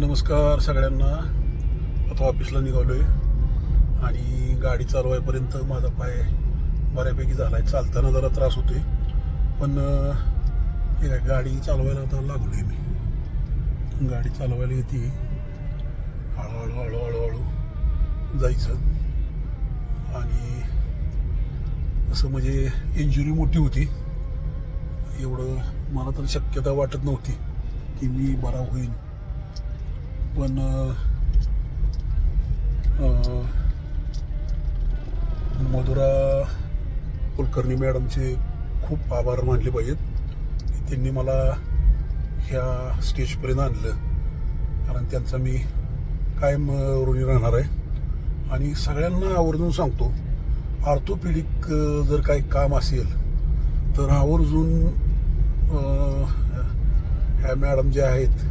नमस्कार सगळ्यांना. आता ऑफिसला निघालो आहे आणि गाडी चालवायपर्यंत माझा पाय बऱ्यापैकी झाला आहे. चालताना जरा त्रास होतोय, पण गाडी चालवायला आता लागलो आहे मी. गाडी चालवायला येते, हळूहळू हळूहळू हळू जायचं. आणि असं म्हणजे इंजुरी मोठी होती, एवढं मला तर शक्यता वाटत नव्हती की मी बरा होईन. पण मधुरा कुलकर्णी मॅडमचे खूप आभार मानले पाहिजेत. त्यांनी मला ह्या स्टेजपर्यंत आणलं, कारण त्यांचा मी कायम ऋणी राहणार आहे. आणि सगळ्यांना आवर्जून सांगतो, ऑर्थोपेडिक जर काही काम असेल तर आवर्जून ह्या मॅडम ज्या आहेत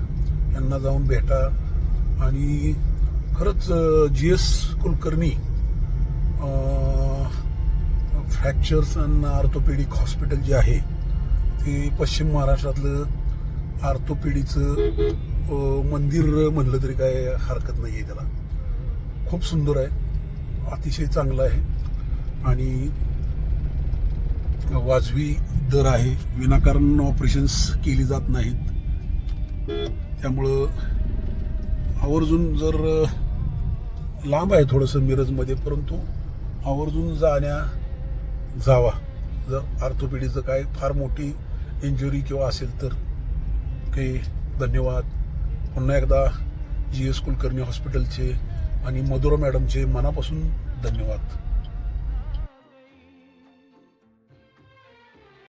यांना जाऊन भेटा. आणि खरंच GS Kulkarni fractures and orthopaedic hospital जे आहे ते पश्चिम महाराष्ट्रातलं ऑर्थोपेडीचं मंदिर म्हणलं तरी काय हरकत नाही आहे. त्याला खूप सुंदर आहे, अतिशय चांगलं आहे आणि वाजवी दर आहे. विनाकारण ऑपरेशन्स केली जात नाहीत. त्यामुळं आवर्जून, जर लांब आहे थोडंसं मिरजमध्ये, परंतु आवर्जून जावा. जर ऑर्थोपेडीचं काय फार मोठी इंजुरी किंवा असेल तर. काही धन्यवाद पुन्हा एकदा GS कुलकर्णी हॉस्पिटलचे आणि मधुरा मॅडमचे मनापासून धन्यवाद.